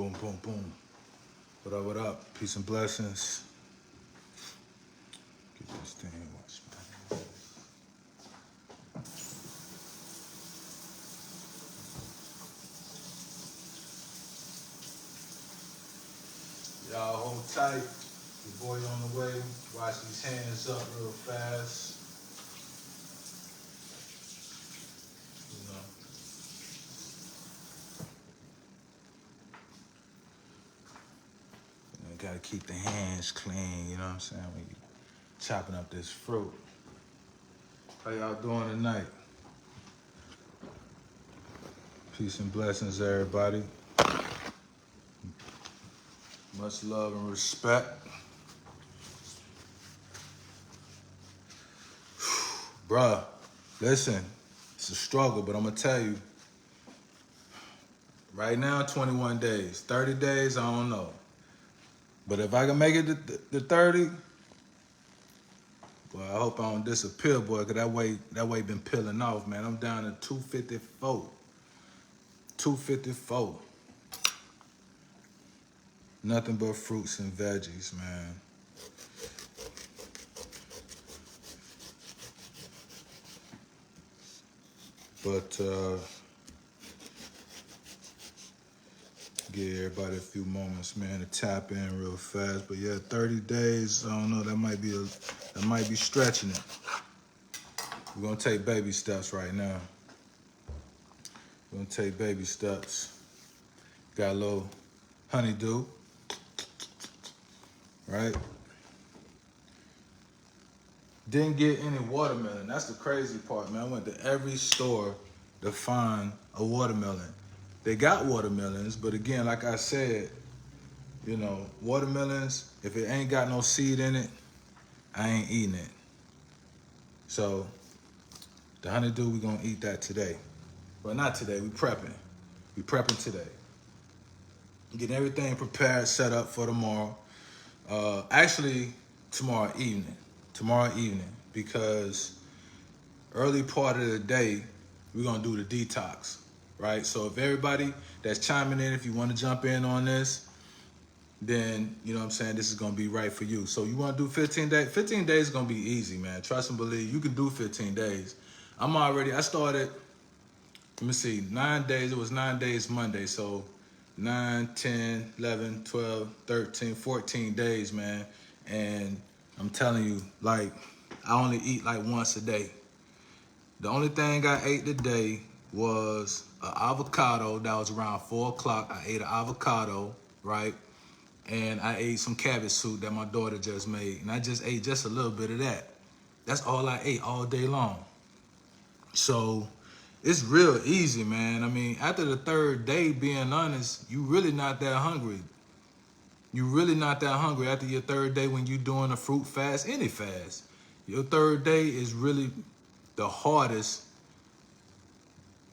boom, boom, boom. What up, what up? Peace and blessings. Get this thing watch, man. Y'all hold tight. Your boy on the way. Wash these hands up real fast. You know. You gotta keep the hands clean, you know what I'm saying, when you chopping up this fruit. How y'all doing tonight? Peace and blessings, everybody. Much love and respect. Bruh, listen, it's a struggle, but I'm gonna tell you. Right now, 21 days. 30 days, I don't know. But if I can make it to 30, well, I hope I don't disappear, boy, because that weight been peeling off, man. I'm down to 254. 254. Nothing but fruits and veggies, man. But give everybody a few moments, man, to tap in real fast. But yeah, 30 days, I don't know, that might be stretching it. We're gonna take baby steps right now. We're gonna take baby steps. Got a little honeydew, right? Didn't get any watermelon. That's the crazy part, man. I went to every store to find a watermelon. They got watermelons, but again, like I said, you know, watermelons, if it ain't got no seed in it, I ain't eating it. So the honeydew, we gonna eat that today. Well, not today, we prepping. We prepping today. Getting everything prepared, set up for tomorrow. Actually, tomorrow evening, because early part of the day, we're gonna do the detox, right? So if everybody that's chiming in, if you wanna jump in on this, then, you know what I'm saying, this is gonna be right for you. So you wanna do 15 days? 15 days is gonna be easy, man. Trust and believe, you can do 15 days. I started, let me see, 9 days, it was 9 days Monday, so 9, 10, 11, 12, 13, 14 days, man. And I'm telling you, like, I only eat like once a day. The only thing I ate today was an avocado. That was around 4 o'clock. I ate an avocado, right? And I ate some cabbage soup that my daughter just made. And I just ate just a little bit of that. That's all I ate all day long. So it's real easy, man. I mean, after the third day, being honest, you really not that hungry. You really not that hungry after your third day when you doing a fruit fast, any fast. Your third day is really the hardest,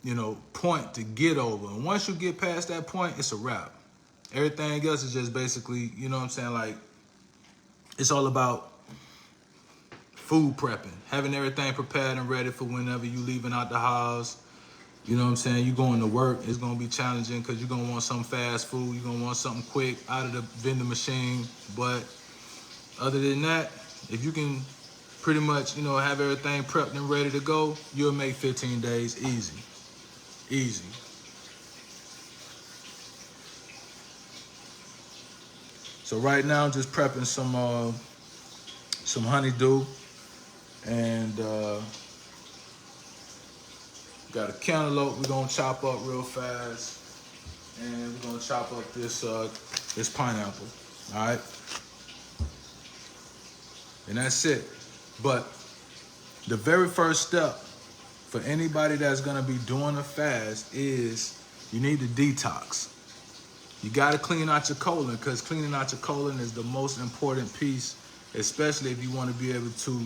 you know, point to get over. And once you get past that point, it's a wrap. Everything else is just basically, you know what I'm saying, like, it's all about food prepping, having everything prepared and ready for whenever you leaving out the house. You know what I'm saying? You going to work, it's going to be challenging because you're going to want some fast food. You're going to want something quick out of the vending machine. But other than that, if you can pretty much, you know, have everything prepped and ready to go, you'll make 15 days easy. Easy. So right now, I'm just prepping some honeydew, and got a cantaloupe we're gonna chop up real fast, and we're gonna chop up this pineapple. All right, and that's it. But the very first step for anybody that's gonna be doing a fast is you need to detox. You gotta clean out your colon, because cleaning out your colon is the most important piece, especially if you want to be able to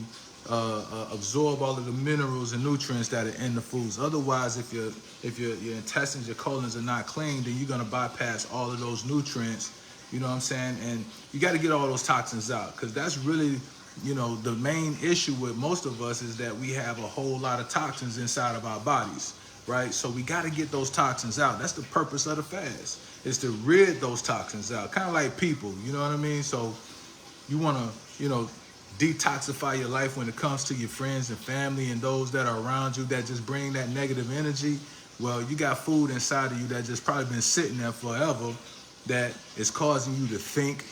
absorb all of the minerals and nutrients that are in the foods. Otherwise, if your intestines, your colons are not clean, then you're gonna bypass all of those nutrients. You know what I'm saying? And you got to get all those toxins out, because that's really, you know, the main issue with most of us is that we have a whole lot of toxins inside of our bodies. right? So we got to get those toxins out. That's the purpose of the fast, is to rid those toxins out. Kind of like people, you know what I mean? So you want to, detoxify your life when it comes to your friends and family and those that are around you that just bring that negative energy. Well, you got food inside of you that just probably been sitting there forever that is causing you to think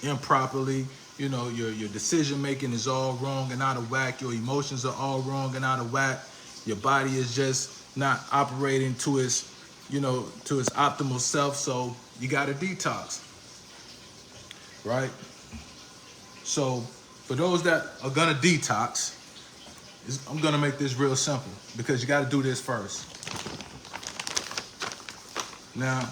improperly. Your decision making is all wrong and out of whack. Your emotions are all wrong and out of whack. Your body is just not operating to its optimal self. So you got to detox, right? So for those that are gonna detox, I'm gonna make this real simple because you got to do this first. Now,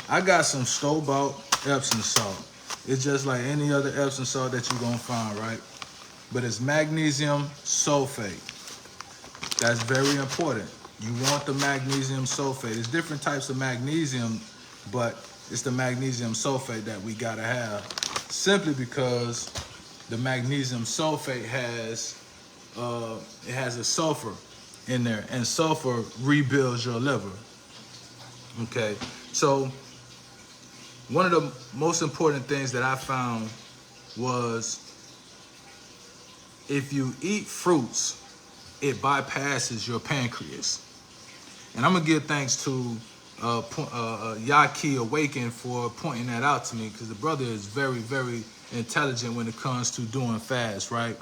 I got some store-bought Epsom salt. It's just like any other Epsom salt that you're gonna find, right? But it's magnesium sulfate. That's very important. You want the magnesium sulfate. There's different types of magnesium, but it's the magnesium sulfate that we gotta have, simply because the magnesium sulfate has a sulfur in there, and sulfur rebuilds your liver. Okay, so one of the most important things that I found was if you eat fruits, it bypasses your pancreas. And I'm gonna give thanks to Yaki Awaken for pointing that out to me, because the brother is very, very intelligent when it comes to doing fast, right?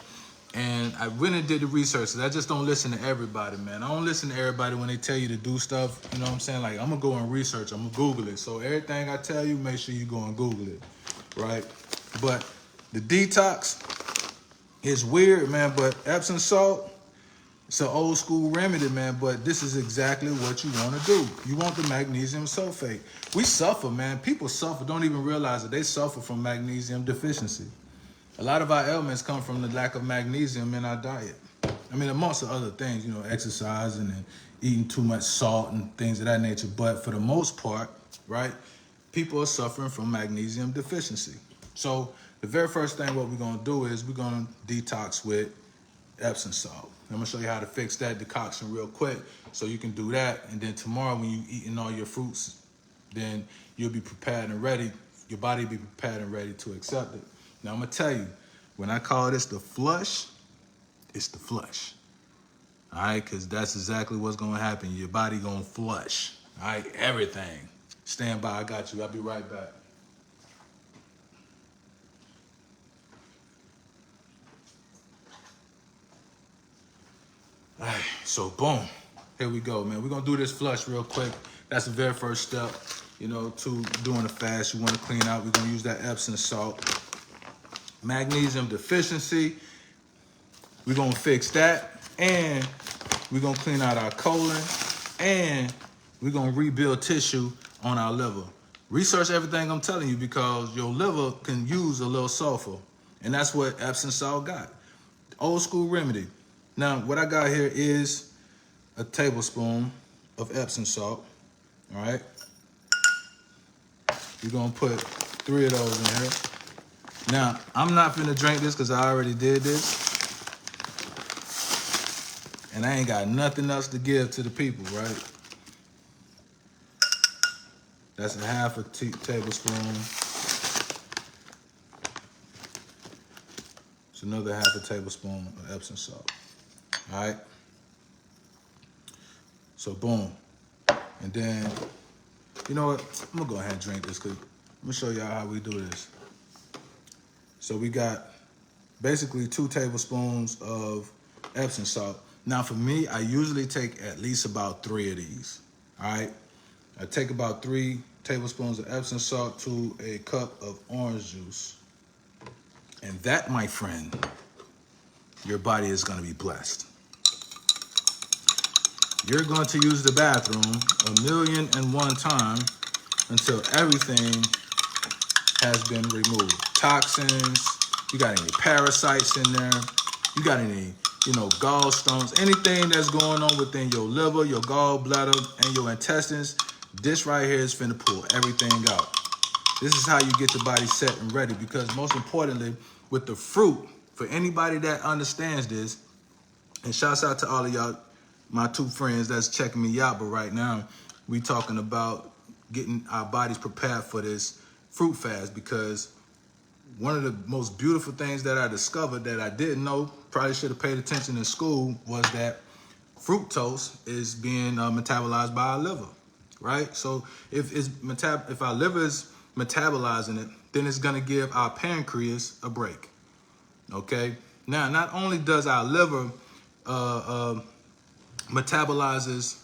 And I went and did the research, because I just don't listen to everybody, man. I don't listen to everybody when they tell you to do stuff, you know what I'm saying? Like, I'm gonna go and research, I'm gonna Google it. So everything I tell you, make sure you go and Google it, right? But the detox is weird, man, but Epsom salt, it's an old school remedy, man, but this is exactly what you want to do. You want the magnesium sulfate. We suffer, man. People suffer, don't even realize that they suffer from magnesium deficiency. A lot of our ailments come from the lack of magnesium in our diet. I mean, amongst the other things, exercising and eating too much salt and things of that nature. But for the most part, right, people are suffering from magnesium deficiency. So the very first thing what we're going to do is we're going to detox with Epsom salt. I'm gonna show you how to fix that decoction real quick so you can do that. And then tomorrow when you eating all your fruits, then you'll be prepared and ready. Your body will be prepared and ready to accept it. Now I'm gonna tell you, when I call this the flush, it's the flush. All right, because that's exactly what's gonna happen. Your body gonna flush. All right, everything. Stand by, I got you. I'll be right back. All right, so boom, here we go, man. We're gonna do this flush real quick. That's the very first step, to doing a fast. You wanna clean out. We're gonna use that Epsom salt. Magnesium deficiency, we're gonna fix that, and we're gonna clean out our colon, and we're gonna rebuild tissue on our liver. Research everything I'm telling you, because your liver can use a little sulfur, and that's what Epsom salt got. Old school remedy. Now, what I got here is a tablespoon of Epsom salt, all right? We're gonna put 3 of those in here. Now, I'm not finna drink this because I already did this. And I ain't got nothing else to give to the people, right? That's a half a tablespoon. It's another half a tablespoon of Epsom salt. All right. So boom. And then, you know what? I'm gonna go ahead and drink this because I'm gonna show y'all how we do this. So we got basically 2 tablespoons of Epsom salt. Now for me, I usually take at least about 3 of these. All right. I take about 3 tablespoons of Epsom salt to a cup of orange juice. And that, my friend, your body is gonna be blessed. You're going to use the bathroom 1,000,001 times until everything has been removed. Toxins, you got any parasites in there, you got any, gallstones, anything that's going on within your liver, your gallbladder, and your intestines, this right here is finna pull everything out. This is how you get your body set and ready, because most importantly, with the fruit, for anybody that understands this, and shouts out to all of y'all my two friends that's checking me out, but right now we talking about getting our bodies prepared for this fruit fast, because one of the most beautiful things that I discovered that I didn't know, probably should have paid attention in school, was that fructose is being metabolized by our liver, right? So if our liver is metabolizing it, then it's gonna give our pancreas a break. Okay. Now, not only does our liver metabolizes,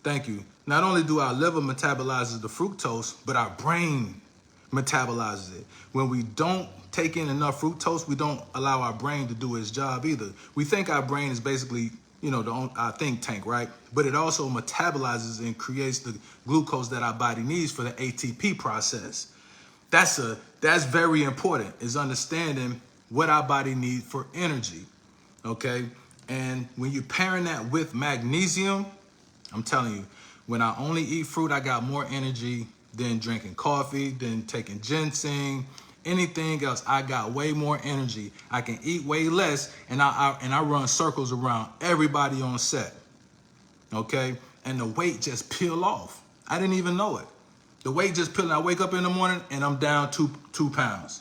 thank you. Not only do our liver metabolizes the fructose, but our brain metabolizes it. When we don't take in enough fructose, we don't allow our brain to do its job either. We think our brain is basically, our think tank, right? But it also metabolizes and creates the glucose that our body needs for the ATP process. That's very important, is understanding what our body needs for energy, okay? And when you're pairing that with magnesium, I'm telling you, when I only eat fruit, I got more energy than drinking coffee, than taking ginseng, anything else. I got way more energy. I can eat way less, and I run circles around everybody on set, okay? And the weight just peel off. I didn't even know it. The weight just peeling. I wake up in the morning and I'm down two pounds.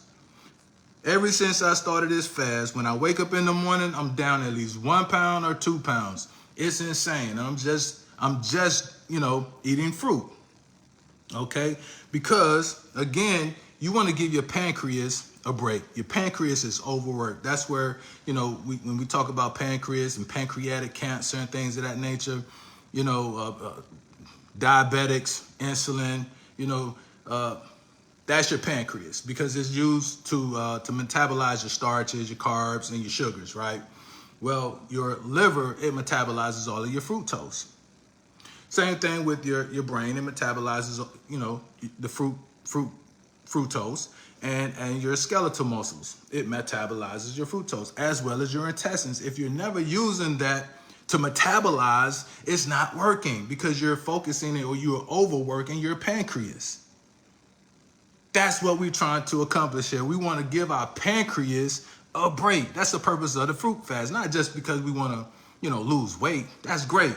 Ever since I started this fast, when I wake up in the morning, I'm down at least 1 pound or 2 pounds. It's insane. I'm just, eating fruit. Okay? Because again, you want to give your pancreas a break. Your pancreas is overworked. That's where, when we talk about pancreas and pancreatic cancer and things of that nature, diabetics, insulin, that's your pancreas, because it's used to metabolize your starches, your carbs, and your sugars, right? Well, your liver, it metabolizes all of your fructose. Same thing with your brain. It metabolizes, the fructose, and your skeletal muscles. It metabolizes your fructose, as well as your intestines. If you're never using that to metabolize, it's not working, because you're focusing it, or you're overworking your pancreas. That's what we're trying to accomplish here. We want to give our pancreas a break. That's the purpose of the fruit fast. Not just because we want to, lose weight. That's great.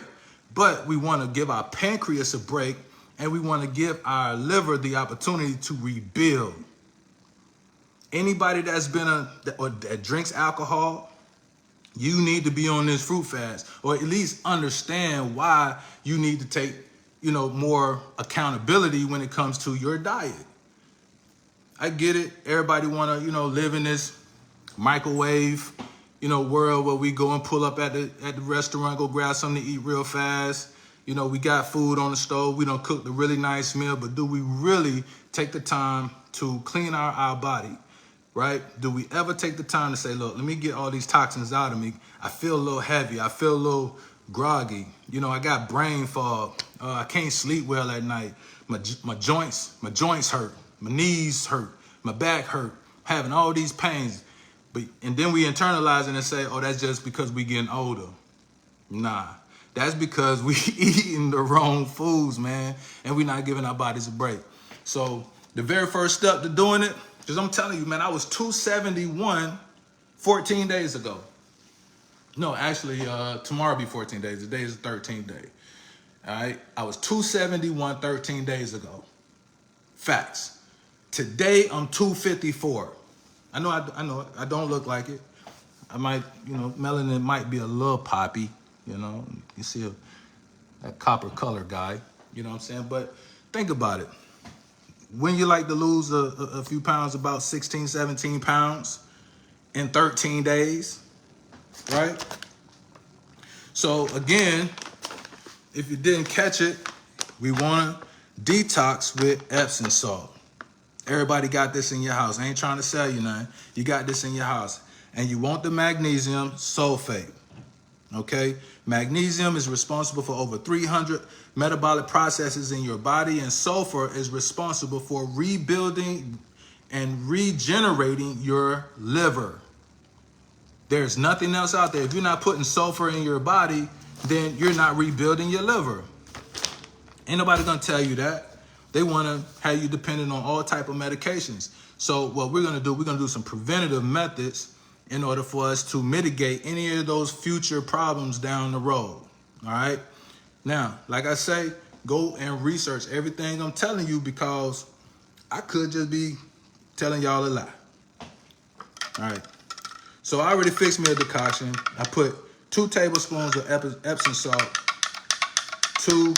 But we want to give our pancreas a break, and we want to give our liver the opportunity to rebuild. Anybody that's that drinks alcohol, you need to be on this fruit fast, or at least understand why you need to take, more accountability when it comes to your diet. I get it. Everybody want to, live in this microwave, world where we go and pull up at the restaurant, go grab something to eat real fast. We got food on the stove. We don't cook the really nice meal, but do we really take the time to clean our body, right? Do we ever take the time to say, look, let me get all these toxins out of me. I feel a little heavy. I feel a little groggy. I got brain fog. I can't sleep well at night. My joints hurt. My knees hurt, my back hurt, having all these pains. And then we internalize it and say, oh, that's just because we getting older. Nah, that's because we eating the wrong foods, man, and we're not giving our bodies a break. So the very first step to doing it, because I'm telling you, man, I was 271 14 days ago. No, actually, tomorrow will be 14 days. Today is the 13th day. All right, I was 271 13 days ago. Facts. Today, I'm 254. I know I don't look like it. I might, melanin might be a little poppy, You see that copper color guy, you know what I'm saying? But think about it. When you like to lose a few pounds, about 16, 17 pounds in 13 days, right? So again, if you didn't catch it, we want to detox with Epsom salt. Everybody got this in your house. I ain't trying to sell you nothing. You got this in your house. And you want the magnesium sulfate, okay? Magnesium is responsible for over 300 metabolic processes in your body, and sulfur is responsible for rebuilding and regenerating your liver. There's nothing else out there. If you're not putting sulfur in your body, then you're not rebuilding your liver. Ain't nobody gonna tell you that. They want to have you dependent on all type of medications. So what we're going to do some preventative methods in order for us to mitigate any of those future problems down the road. All right. Now, like I say, go and research everything I'm telling you because I could just be telling y'all a lie. All right. So I already fixed me a decoction. I put 2 tablespoons of Epsom salt, 2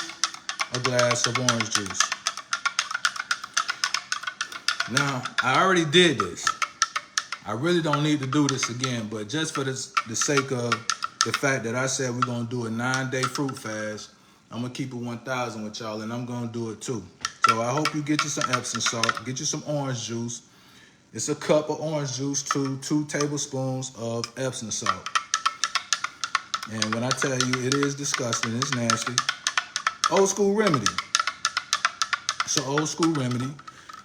a glass of orange juice. Now, I already did this. I really don't need to do this again, but just for the sake of the fact that I said we're going to do a 9-day fruit fast, I'm going to keep it 1,000 with y'all, and I'm going to do it too. So I hope you get you some Epsom salt, get you some orange juice. It's a cup of orange juice to 2 tablespoons of Epsom salt. And when I tell you, it is disgusting, it's nasty. Old school remedy. It's an old school remedy,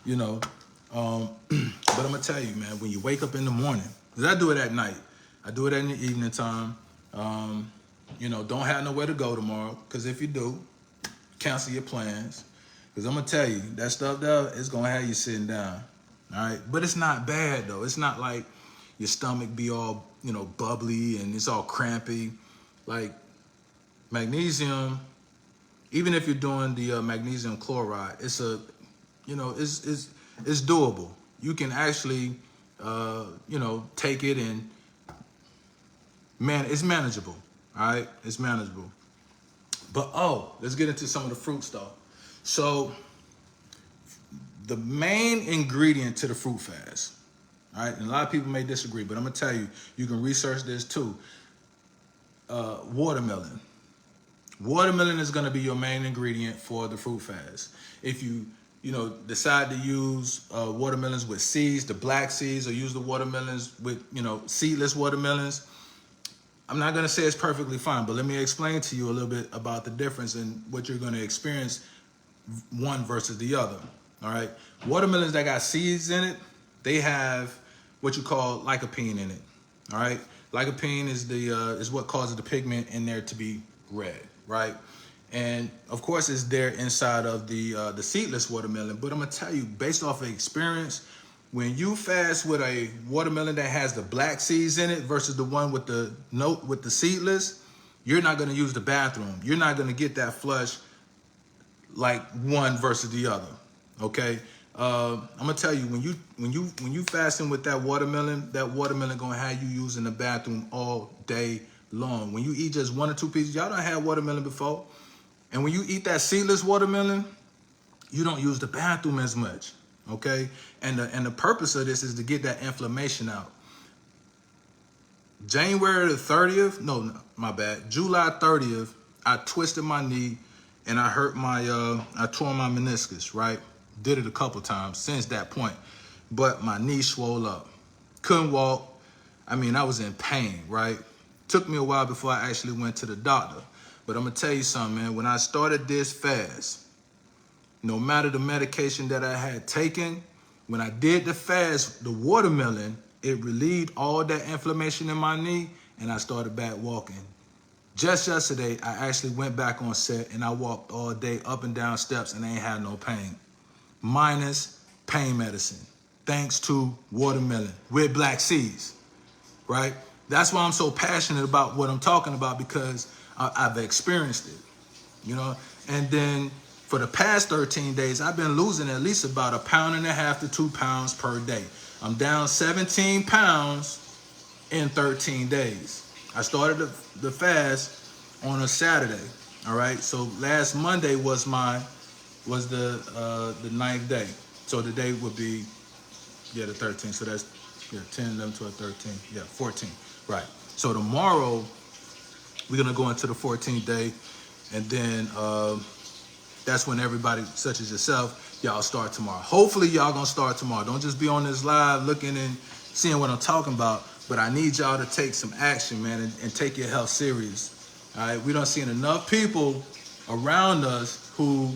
you know. But I'm gonna tell you, man, when you wake up in the morning, because I do it at night, I do it in the evening time. You know, don't have nowhere to go tomorrow, because if you do, cancel your plans. Because I'm gonna tell you, that stuff there is gonna have you sitting down. All right, but it's not bad though. It's not like your stomach be all, you know, bubbly and it's all crampy. Like magnesium, even if you're doing the magnesium chloride, it's a, you know, it's doable. You can actually, you know, take it and it's manageable. All right, it's manageable. But let's get into some of the fruit stuff. So the main ingredient to the fruit fast, all right, and a lot of people may disagree, but I'm gonna tell you, you can research this too. Watermelon. Watermelon is gonna be your main ingredient for the fruit fast. If you decide to use watermelons with seeds, the black seeds, or use the watermelons with, seedless watermelons, I'm not gonna say it's perfectly fine, but let me explain to you a little bit about the difference in what you're gonna experience one versus the other. All right, watermelons that got seeds in it, they have what you call lycopene in it. All right, lycopene is what causes the pigment in there to be red, right? And of course, it's there inside of the seedless watermelon. But I'm gonna tell you, based off of experience, when you fast with a watermelon that has the black seeds in it versus the one with the seedless, you're not gonna use the bathroom. You're not gonna get that flush like one versus the other. Okay, I'm gonna tell you, when you fasting with that watermelon gonna have you using the bathroom all day long. When you eat just 1 or 2 pieces, y'all done had watermelon before, and when you eat that seedless watermelon, you don't use the bathroom as much. Okay, and the purpose of this is to get that inflammation out. January the 30th, no, my bad, July 30th, I twisted my knee and I hurt I tore my meniscus, right? Did it a couple times since that point, but my knee swole up. Couldn't walk. I mean, I was in pain, right? Took me a while before I actually went to the doctor. But I'm gonna tell you something, man. When I started this fast, no matter the medication that I had taken, when I did the fast, the watermelon, it relieved all that inflammation in my knee, and I started back walking. Just yesterday, I actually went back on set and I walked all day up and down steps and I ain't had no pain. Minus pain medicine, thanks to watermelon with black seeds, right? That's why I'm so passionate about what I'm talking about, because I've experienced it, And then for the past 13 days, I've been losing at least about 1.5 pounds to 2 pounds per day. I'm down 17 pounds in 13 days. I started the fast on a Saturday. All right. So last Monday was the 9th day. So the day would be the 13th. So that's 10, 11, 12, 13. 14. Right. So tomorrow we're gonna go into the 14th day, and then that's when everybody, such as yourself, y'all start tomorrow. Hopefully y'all gonna start tomorrow. Don't just be on this live looking and seeing what I'm talking about. But I need y'all to take some action, man, and take your health serious. All right, we done seen enough people around us who,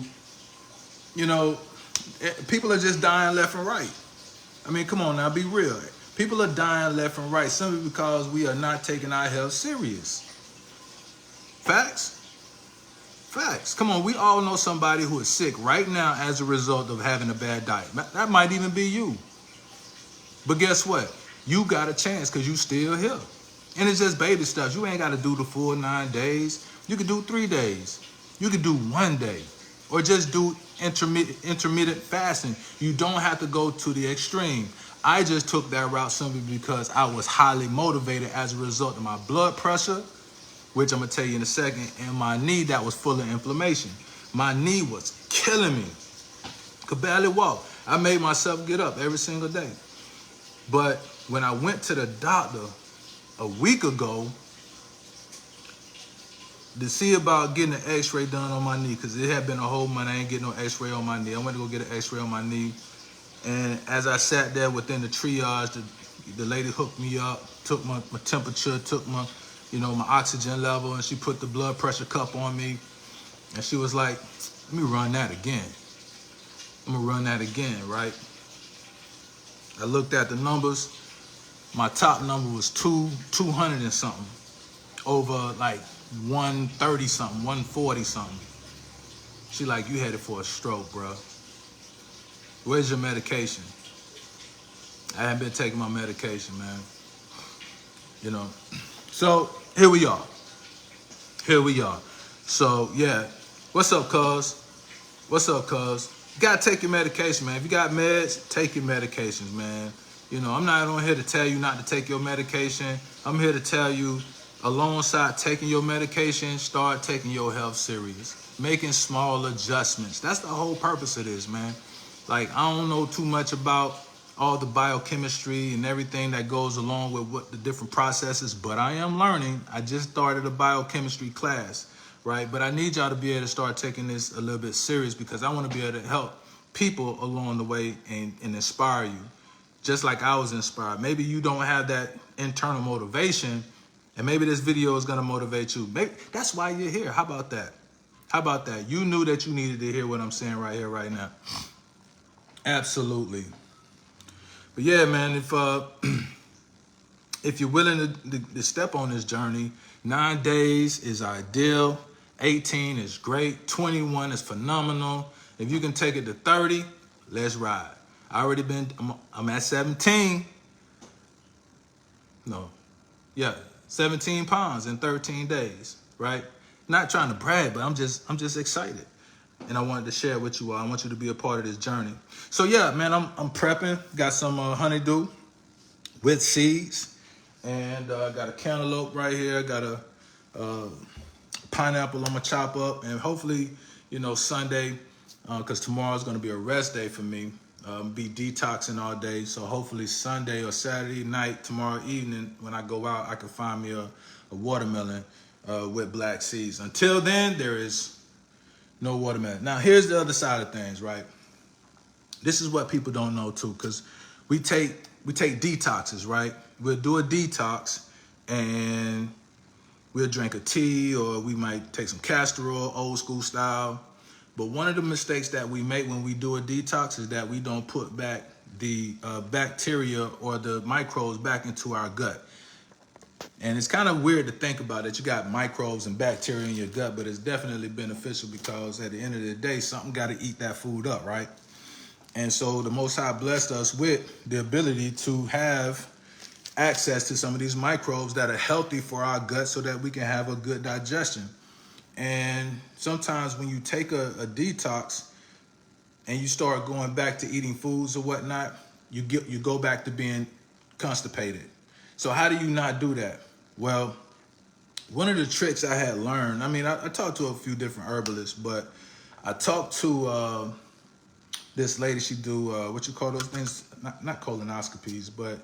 people are just dying left and right. I mean, come on now, be real. People are dying left and right simply because we are not taking our health serious. Facts? Facts. Come on, we all know somebody who is sick right now as a result of having a bad diet. That might even be you. But guess what? You got a chance because you still here. And it's just baby steps. You ain't got to do the full 9 days. You can do 3 days. You can do 1 day. Or just do intermittent fasting. You don't have to go to the extreme. I just took that route simply because I was highly motivated as a result of my blood pressure, which I'm going to tell you in a second, and my knee that was full of inflammation. My knee was killing me. Could barely walk. I made myself get up every single day. But when I went to the doctor a week ago to see about getting an x-ray done on my knee, because it had been a whole month, I ain't getting no x-ray on my knee. I went to go get an x-ray on my knee. And as I sat there within the triage, the lady hooked me up, took my temperature, took my, my oxygen level, and she put the blood pressure cup on me. And she was like, let me run that again. I'm gonna run that again, right? I looked at the numbers. My top number was 200 and something, over like 130 something, 140 something. She like, you headed for a stroke, bro. Where's your medication? I haven't been taking my medication, man. So here we are. So yeah, what's up, cuz? You gotta take your medication, man. If you got meds, take your medications, man. I'm not on here to tell you not to take your medication. I'm here to tell you, alongside taking your medication, start taking your health serious. Making small adjustments. That's the whole purpose of this, man. Like, I don't know too much about all the biochemistry and everything that goes along with what the different processes, but I am learning. I just started a biochemistry class, right? But I need y'all to be able to start taking this a little bit serious, because I want to be able to help people along the way and inspire you, just like I was inspired. Maybe you don't have that internal motivation, and maybe this video is going to motivate you. Maybe that's why you're here. How about that? You knew that you needed to hear what I'm saying right here, right now. Absolutely. But yeah, man, if you're willing to step on this journey, 9 days is ideal. 18 is great. 21 is phenomenal. If you can take it to 30, let's ride. I'm at 17. 17 pounds in 13 days, right? Not trying to brag, but I'm just excited. And I wanted to share it with you all. I want you to be a part of this journey. So yeah, man, I'm prepping. Got some honeydew with seeds, and got a cantaloupe right here. Got a pineapple I'm gonna chop up, and hopefully, Sunday, because tomorrow's gonna be a rest day for me. Be detoxing all day, so hopefully Sunday or Saturday night, tomorrow evening, when I go out, I can find me a watermelon with black seeds. Until then, there is no watermelon. Now, here's the other side of things, right? This is what people don't know too, because we take detoxes, right? We'll do a detox, and we'll drink a tea, or we might take some castor oil, old school style. But one of the mistakes that we make when we do a detox is that we don't put back the bacteria or the microbes back into our gut. And it's kind of weird to think about it. You got microbes and bacteria in your gut, but it's definitely beneficial, because at the end of the day, something got to eat that food up, right? And so the Most High blessed us with the ability to have access to some of these microbes that are healthy for our gut, so that we can have a good digestion. And sometimes when you take a detox and you start going back to eating foods or whatnot, you go back to being constipated. So how do you not do that? Well, one of the tricks I had learned, I talked to a few different herbalists, but I talked to this lady. She do, what you call those things? Not colonoscopies, but,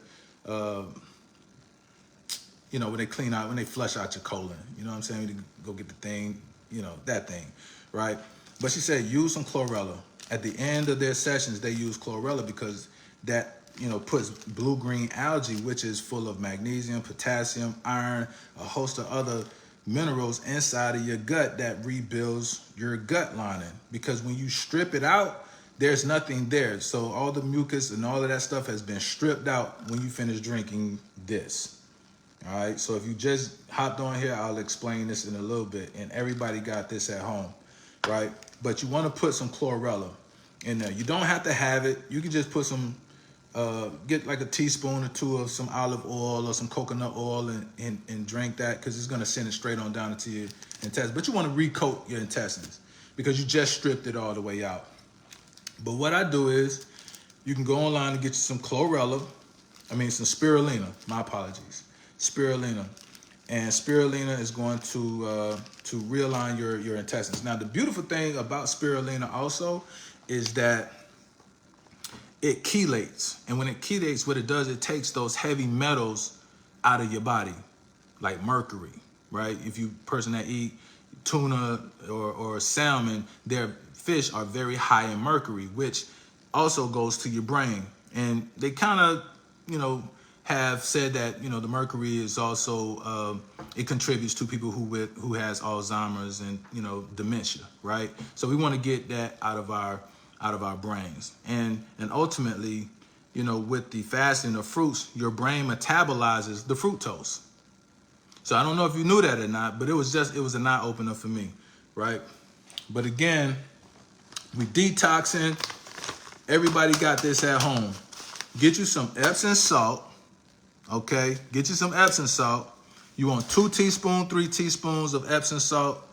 when they when they flush out your colon, you know what I'm saying? You go get the thing, that thing, right? But she said, use some chlorella. At the end of their sessions, they use chlorella because that, puts blue-green algae, which is full of magnesium, potassium, iron, a host of other minerals inside of your gut that rebuilds your gut lining. Because when you strip it out, there's nothing there. So all the mucus and all of that stuff has been stripped out when you finish drinking this. All right, so if you just hopped on here, I'll explain this in a little bit, and everybody got this at home, right? But you want to put some chlorella in there. You don't have to have it. You can just put some get like a teaspoon or two of some olive oil or some coconut oil and drink that, because it's going to send it straight on down into your intestines. But you want to recoat your intestines because you just stripped it all the way out. But what I do is, you can go online and get you some some spirulina. My apologies, spirulina, and spirulina is going to realign your intestines. Now, the beautiful thing about spirulina also is that it chelates, and when it chelates, what it does, it takes those heavy metals out of your body, like mercury, right? If you person that eat tuna or salmon, their fish are very high in mercury, which also goes to your brain. And they kind of, have said that, the mercury is also, it contributes to people who has Alzheimer's and, dementia, right? So we want to get that out of our brains. And ultimately, with the fasting of fruits, your brain metabolizes the fructose. So I don't know if you knew that or not, but it was an eye opener for me, right? But again, we detoxing. Everybody got this at home. Get you some Epsom salt, okay? Get you some Epsom salt. You want 3 teaspoons of Epsom salt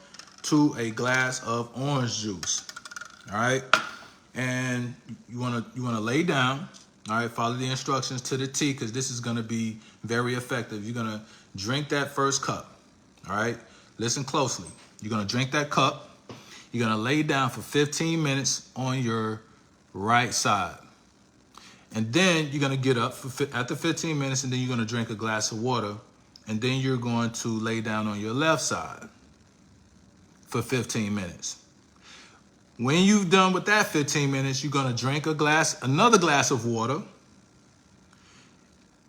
to a glass of orange juice, all right? And you wanna lay down, all right? Follow the instructions to the T, because this is gonna be very effective. You're gonna drink that first cup, all right? Listen closely. You're gonna drink that cup. You're gonna lay down for 15 minutes on your right side. And then you're gonna get up after 15 minutes, and then you're gonna drink a glass of water. And then you're going to lay down on your left side for 15 minutes. When you've done with that 15 minutes, you're gonna drink another glass of water.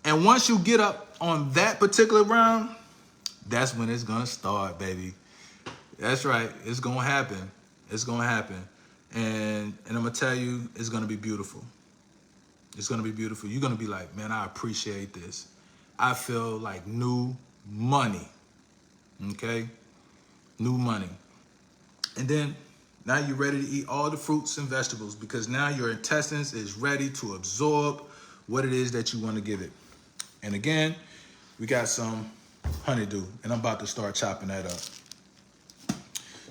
And once you get up on that particular round, that's when it's gonna start, baby. That's right, it's gonna happen. It's gonna happen. And I'm gonna tell you, it's gonna be beautiful. It's gonna be beautiful. You're gonna be like, man, I appreciate this. I feel like new money, okay? New money. And then now you're ready to eat all the fruits and vegetables, because now your intestines is ready to absorb what it is that you want to give it. And again, we got some honeydew, and I'm about to start chopping that up.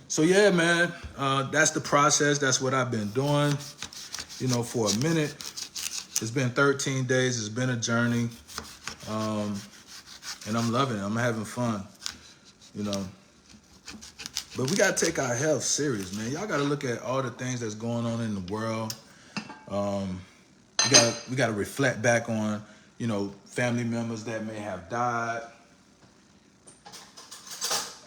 So yeah, man, that's the process. That's what I've been doing, for a minute. It's been 13 days. It's been a journey. And I'm loving it. I'm having fun, But we got to take our health serious, man. Y'all got to look at all the things that's going on in the world. We got to reflect back on, family members that may have died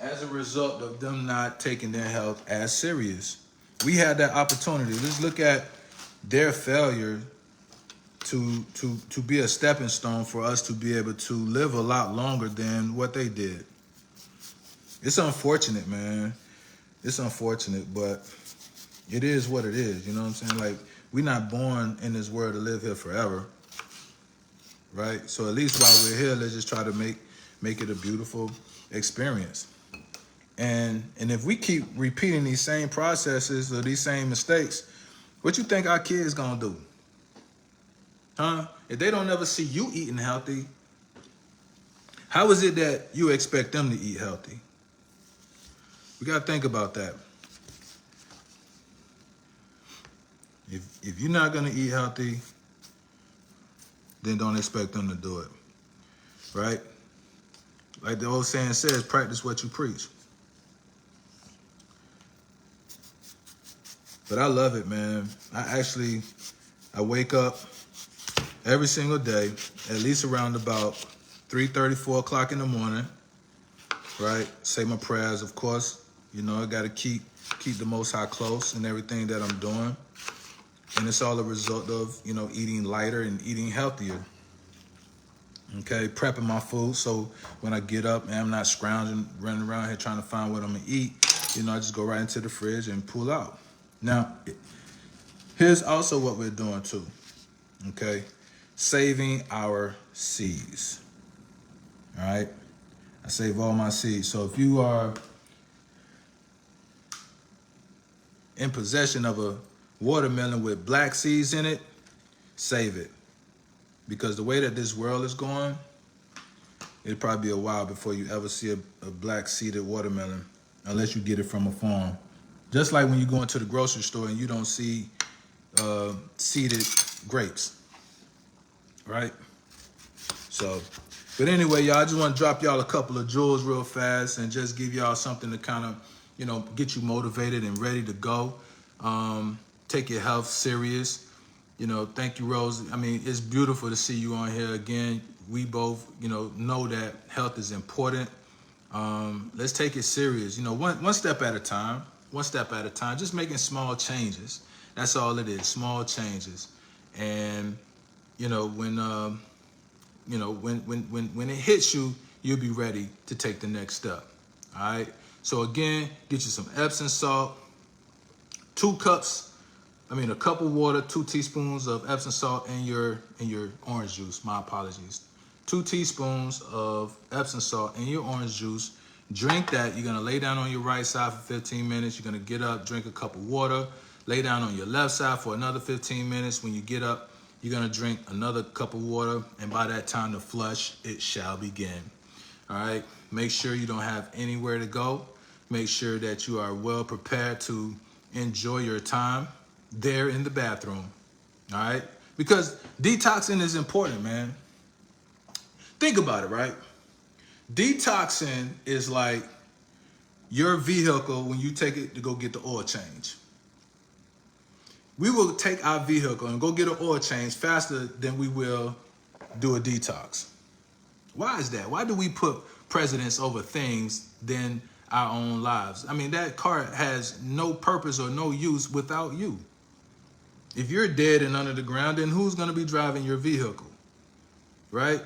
as a result of them not taking their health as serious. We had that opportunity. Let's look at their failure to be a stepping stone for us to be able to live a lot longer than what they did. It's unfortunate, man. It's unfortunate, but it is what it is. You know what I'm saying? Like, we're not born in this world to live here forever, right? So at least while we're here, let's just try to make it a beautiful experience. And if we keep repeating these same processes or these same mistakes, what you think our kids gonna do? Huh? If they don't ever see you eating healthy, how is it that you expect them to eat healthy? We got to think about that. If you're not going to eat healthy, then don't expect them to do it. Right? Like the old saying says, practice what you preach. But I love it, man. I wake up every single day, at least around about 3:30, 4 o'clock in the morning, right? Say my prayers, of course. I got to keep the Most High close in everything that I'm doing. And it's all a result of, eating lighter and eating healthier. Okay, prepping my food so when I get up, man, I'm not scrounging, running around here trying to find what I'm going to eat. I just go right into the fridge and pull out. Now, here's also what we're doing too, okay? Saving our seeds, all right? I save all my seeds. So if you are in possession of a watermelon with black seeds in it, save it. Because the way that this world is going, it'll probably be a while before you ever see a black seeded watermelon, unless you get it from a farm. Just like when you go into the grocery store and you don't see seeded grapes, right? So, but anyway, y'all, I just want to drop y'all a couple of jewels real fast and just give y'all something to kind of, get you motivated and ready to go. Take your health serious. Thank you, Rose. I mean, it's beautiful to see you on here again. We both, know that health is important. Let's take it serious. One step at a time. One step at a time. Just making small changes. That's all it is. Small changes. And when it hits you, you'll be ready to take the next step. All right. So again, get you some Epsom salt, a cup of water, 2 teaspoons of Epsom salt in your orange juice. My apologies. 2 teaspoons of Epsom salt in your orange juice. Drink that. You're gonna lay down on your right side for 15 minutes. You're gonna get up, drink a cup of water, lay down on your left side for another 15 minutes. When you get up, you're gonna drink another cup of water, and by that time the flush, it shall begin. All right. Make sure you don't have anywhere to go. Make sure that you are well prepared to enjoy your time there in the bathroom. All right. Because detoxing is important, man. Think about it, right? Detoxing is like your vehicle when you take it to go get the oil change. We will take our vehicle and go get an oil change faster than we will do a detox. Why is that? Why do we put precedence over things than our own lives? I mean, that car has no purpose or no use without you. If you're dead and under the ground, then who's going to be driving your vehicle? Right?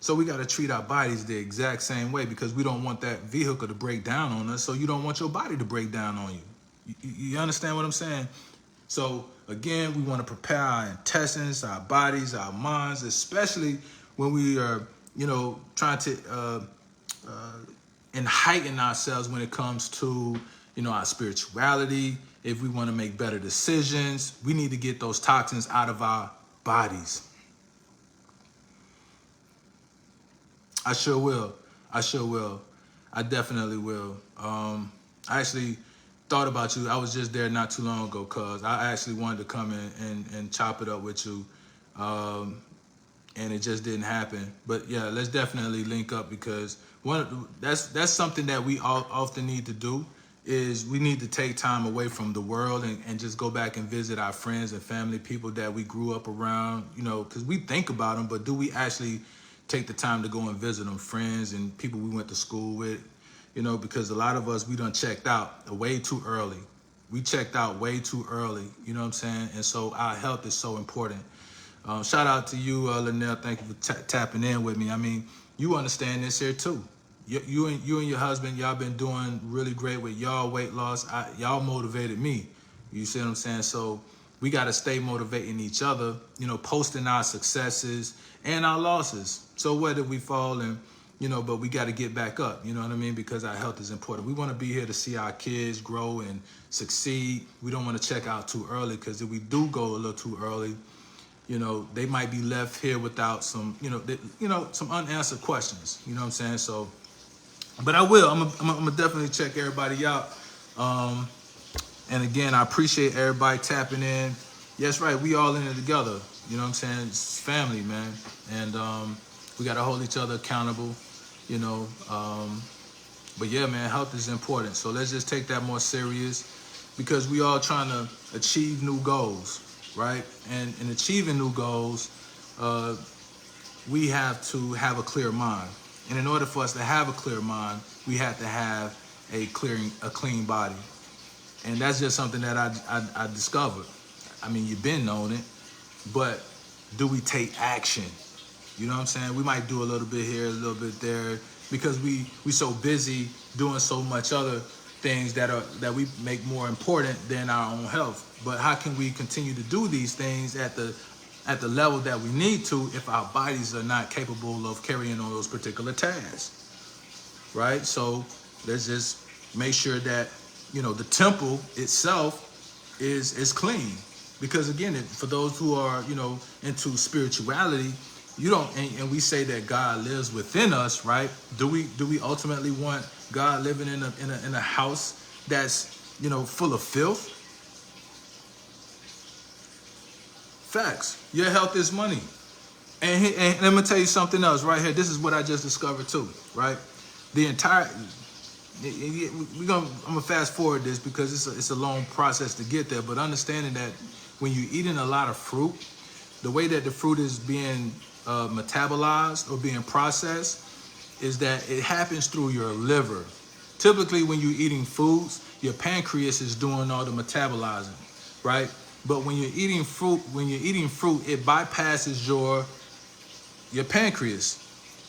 So we got to treat our bodies the exact same way, because we don't want that vehicle to break down on us. So you don't want your body to break down on you. You understand what I'm saying? So again, we want to prepare our intestines, our bodies, our minds, especially when we are, trying to heighten ourselves when it comes to, our spirituality. If we want to make better decisions, we need to get those toxins out of our bodies. I sure will. I definitely will. I actually thought about you. I was just there not too long ago, cuz I actually wanted to come in and chop it up with you. And it just didn't happen. But yeah, let's definitely link up, because that's something that we all often need to do, is we need to take time away from the world and just go back and visit our friends and family, people that we grew up around, because we think about them, but do we actually take the time to go and visit them, friends and people we went to school with, because a lot of us, we done checked out way too early. We checked out way too early, you know what I'm saying? And so our health is so important. Shout out to you, Linnell. Thank you for tapping in with me. I mean, you understand this here too. You and your husband, y'all been doing really great with y'all weight loss. Y'all motivated me. You see what I'm saying? So we got to stay motivating each other, posting our successes and our losses. So whether we fall and, but we got to get back up, you know what I mean? Because our health is important. We want to be here to see our kids grow and succeed. We don't want to check out too early, because if we do go a little too early, they might be left here without some, some unanswered questions. You know what I'm saying? So, but I will. I'm gonna definitely check everybody out. And again, I appreciate everybody tapping in. Yes, right. We all in it together. You know what I'm saying? It's family, man. And we gotta hold each other accountable. But yeah, man, health is important. So let's just take that more serious, because we all trying to achieve new goals. Right? And in achieving new goals, we have to have a clear mind. And in order for us to have a clear mind, we have to have a clean body. And that's just something that I discovered. I mean, you've been knowing it, but do we take action? You know what I'm saying? We might do a little bit here, a little bit there, because we so busy doing so much other things that we make more important than our own health. But how can we continue to do these things at the level that we need to if our bodies are not capable of carrying on those particular tasks? Right? So let's just make sure that the temple itself is clean. Because again, for those who are, into spirituality, you don't, and we say that God lives within us, right? Do we ultimately want God living in a house that's, full of filth? Facts. Your health is money. And let me tell you something else right here. This is what I just discovered too, right? The entire I'm gonna fast forward this because it's a long process to get there. But understanding that when you're eating a lot of fruit, the way that the fruit is being metabolized or being processed is that it happens through your liver. Typically, when you're eating foods, your pancreas is doing all the metabolizing, right? But when you're eating fruit, it bypasses your pancreas.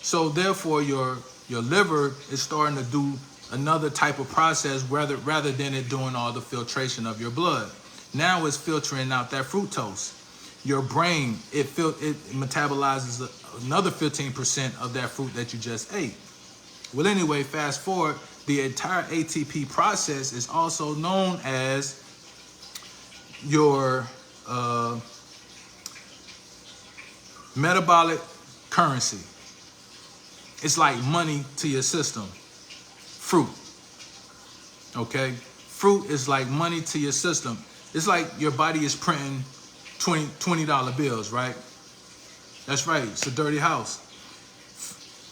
So therefore, your liver is starting to do another type of process rather than it doing all the filtration of your blood. Now it's filtering out that fructose. Your brain, it metabolizes another 15% of that fruit that you just ate. Well, anyway, fast forward, the entire ATP process is also known as your metabolic currency. It's like money to your system. Fruit. Okay? Fruit is like money to your system. It's like your body is printing $20 bills, right? That's right. It's a dirty house.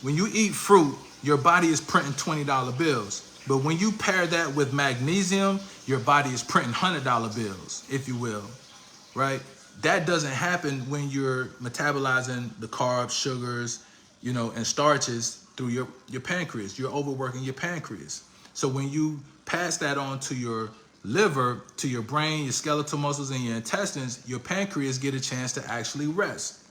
When you eat fruit, your body is printing $20 bills. But when you pair that with magnesium, your body is printing $100 bills, if you will, right? That doesn't happen when you're metabolizing the carbs, sugars, and starches through your pancreas. You're overworking your pancreas. So when you pass that on to your liver, to your brain, your skeletal muscles, and your intestines, your pancreas get a chance to actually rest.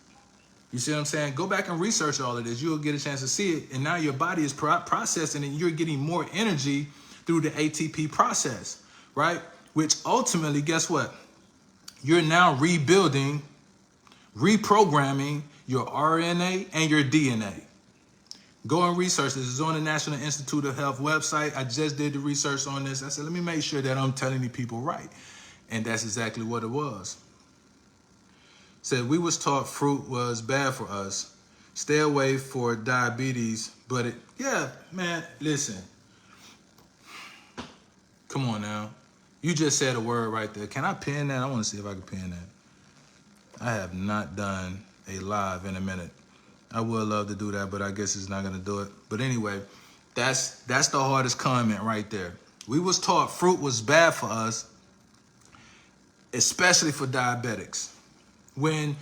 You see what I'm saying? Go back and research all of this. You'll get a chance to see it. And now your body is processing and you're getting more energy through the ATP process, right? Which ultimately, guess what? You're now rebuilding, reprogramming your RNA and your DNA. Go and research this. It's on the National Institute of Health website. I just did the research on this. I said, let me make sure that I'm telling the people right. And that's exactly what it was. Said we was taught fruit was bad for us. Stay away for diabetes, but yeah, man, listen. Come on now. You just said a word right there. Can I pin that? I want to see if I can pin that. I have not done a live in a minute. I would love to do that, but I guess it's not gonna do it. But anyway, that's the hardest comment right there. We was taught fruit was bad for us, especially for diabetics. When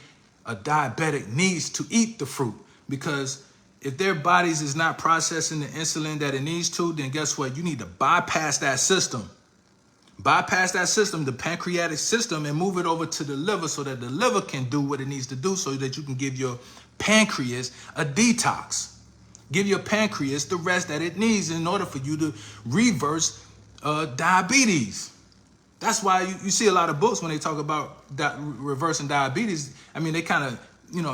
a diabetic needs to eat the fruit, because if their bodies is not processing the insulin that it needs to, then guess what? You need to bypass that system. Bypass that system, the pancreatic system, and move it over to the liver so that the liver can do what it needs to do so that you can give your pancreas a detox. Give your pancreas the rest that it needs in order for you to reverse diabetes. That's why you see a lot of books when they talk about reversing diabetes. I mean, they kind of,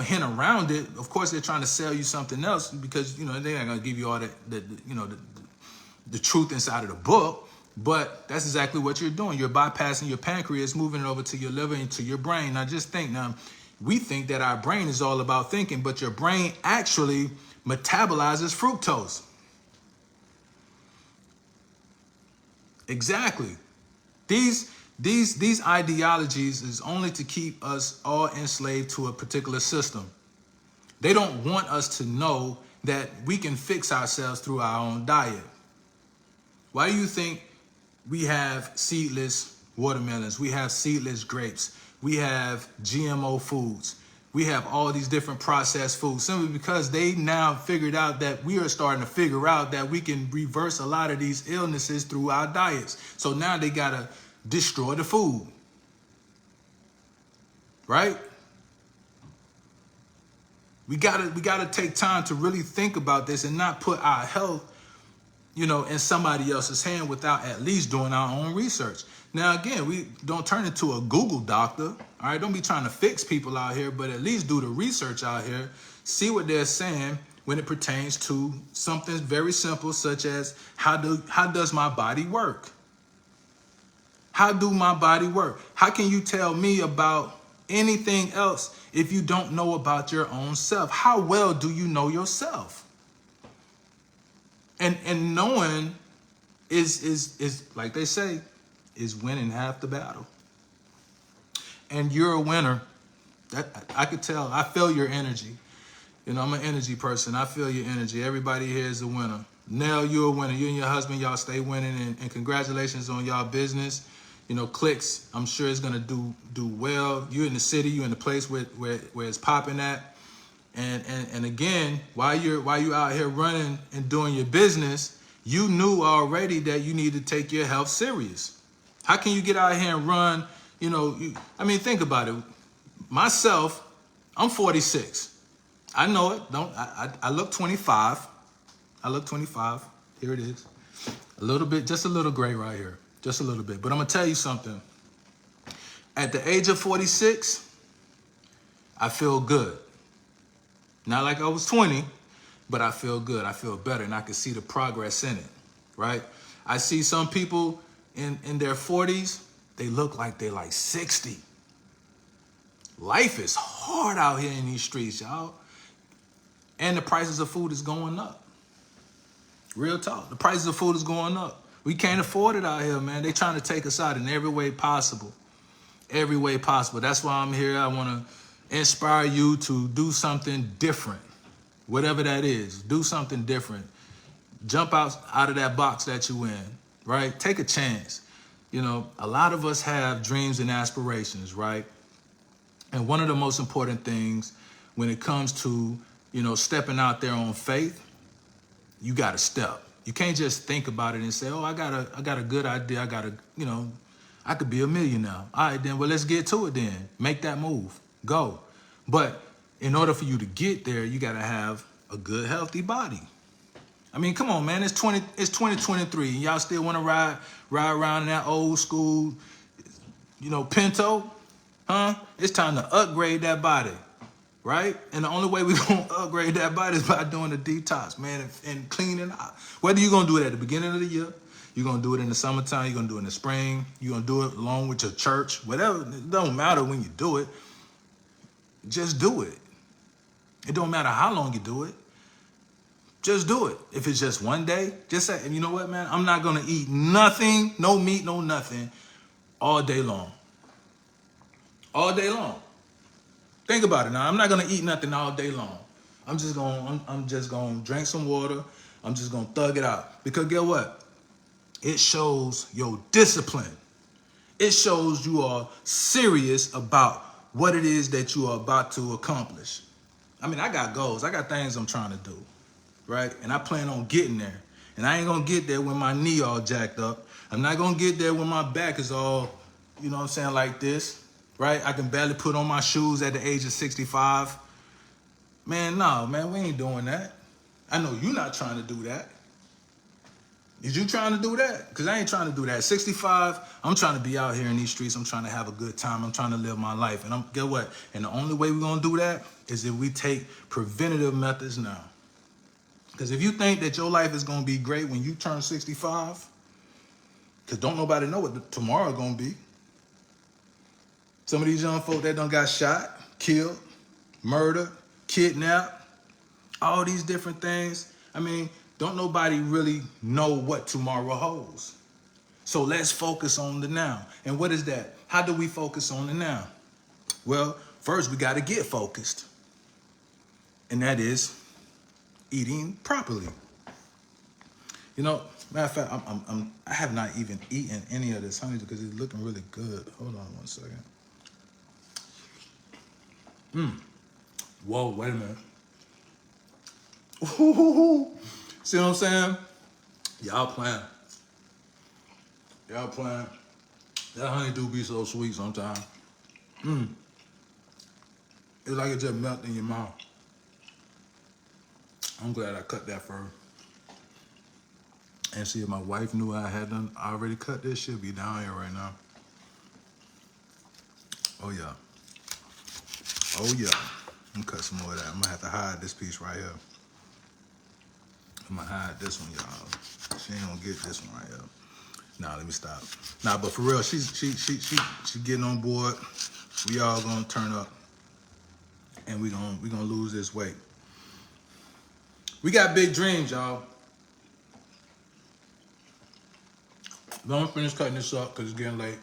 hint around it. Of course, they're trying to sell you something else because, they're not going to give you all the truth inside of the book. But that's exactly what you're doing. You're bypassing your pancreas, moving it over to your liver and to your brain. Now, just think. Now, we think that our brain is all about thinking, but your brain actually metabolizes fructose. Exactly. These ideologies is only to keep us all enslaved to a particular system. They don't want us to know that we can fix ourselves through our own diet. Why do you think we have seedless watermelons? We have seedless grapes. We have GMO foods. We have all these different processed foods simply because they now figured out that we are starting to figure out that we can reverse a lot of these illnesses through our diets. So now they got to destroy the food. Right? We gotta take time to really think about this and not put our health, in somebody else's hand without at least doing our own research. Now, again, we don't turn into a Google doctor. All right, don't be trying to fix people out here, but at least do the research out here. See what they're saying when it pertains to something very simple, such as how does my body work? How do my body work? How can you tell me about anything else if you don't know about your own self? How well do you know yourself? And knowing is like they say, is winning half the battle. And you're a winner. That I could tell. I feel your energy. You know, I'm an energy person. I feel your energy. Everybody here is a winner. Nell, you're a winner. You and your husband, y'all stay winning, and congratulations on y'all business. You know, Clicks, I'm sure it's gonna do well. You in the city, you in the place where it's popping at. And again, while you out here running and doing your business, you knew already that you need to take your health serious. How can you get out here and run? You know, think about it. Myself, I'm 46. I know it. I look 25. I look 25. Here it is. A little bit, just a little gray right here. Just a little bit. But I'm gonna tell you something. At the age of 46, I feel good. Not like I was 20, but I feel good. I feel better, and I can see the progress in it, right? I see some people in their 40s, they look like they're like 60. Life is hard out here in these streets, y'all. And the prices of food is going up. Real talk. The prices of food is going up. We can't afford it out here, man. They trying to take us out in every way possible. Every way possible. That's why I'm here. I want to inspire you to do something different. Whatever that is, do something different. Jump out of that box that you in, right? Take a chance. You know, a lot of us have dreams and aspirations, right? And one of the most important things when it comes to, you know, stepping out there on faith, you got to step. You can't just think about it and say, oh, I got a good idea. I could be a millionaire. All right, then, well, let's get to it then. Make that move. Go. But in order for you to get there, you got to have a good, healthy body. I mean, come on, man. It's 2023, and y'all still want to ride around in that old school, you know, Pinto, huh? It's time to upgrade that body, right? And the only way we're going to upgrade that body is by doing a detox, man, and cleaning out. Whether you're going to do it at the beginning of the year, you're going to do it in the summertime, you're going to do it in the spring, you're going to do it along with your church, whatever. It don't matter when you do it. Just do it. It don't matter how long you do it. Just do it. If it's just one day, just say, you know what, man? I'm not going to eat nothing, no meat, no nothing, all day long. All day long. Think about it now. I'm not going to eat nothing all day long. I'm just going to drink some water. I'm just going to thug it out. Because guess what? It shows your discipline. It shows you are serious about what it is that you are about to accomplish. I mean, I got goals. I got things I'm trying to do, right? And I plan on getting there. And I ain't going to get there when my knee all jacked up. I'm not going to get there when my back is all, you know what I'm saying, like this, right? I can barely put on my shoes at the age of 65. Man, no, man, we ain't doing that. I know you're not trying to do that. Is you trying to do that? Because I ain't trying to do that. 65, I'm trying to be out here in these streets. I'm trying to have a good time. I'm trying to live my life. And guess what? And the only way we're going to do that is if we take preventative methods now. Because if you think that your life is going to be great when you turn 65, because don't nobody know what tomorrow going to be. Some of these young folk that done got shot, killed, murdered, kidnapped, all these different things. I mean, don't nobody really know what tomorrow holds. So let's focus on the now. And what is that? How do we focus on the now? Well, first we got to get focused. And that is eating properly. You know, matter of fact, I have not even eaten any of this honey because it's looking really good. Hold on one second. Whoa, wait a minute. Ooh. See what I'm saying? Y'all playing. Y'all playing. That honey do be so sweet sometimes. It's like it just melts in your mouth. I'm glad I cut that fur. And see, if my wife knew I had done already cut this, she'd be down here right now. Oh yeah. Oh yeah. I'm gonna cut some more of that. I'm gonna have to hide this piece right here. I'm gonna hide this one, y'all. She ain't gonna get this one right here. Nah, let me stop. Nah, but for real, she getting on board. We all gonna turn up, and we gonna lose this weight. We got big dreams, y'all. But I'm gonna finish cutting this up because it's getting late.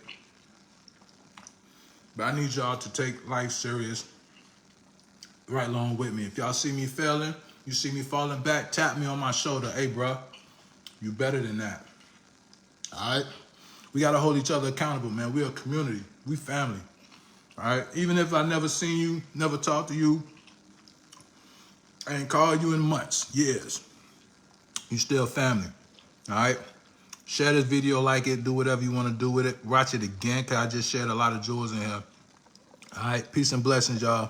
But I need y'all to take life serious right along with me. If y'all see me failing, you see me falling back, tap me on my shoulder. Hey, bro, you better than that. All right? We got to hold each other accountable, man. We're a community. We family. All right? Even if I never seen you, never talked to you, I ain't called you in months, years, you still family. All right? Share this video, like it, do whatever you want to do with it. Watch it again, because I just shared a lot of jewels in here. All right? Peace and blessings, y'all.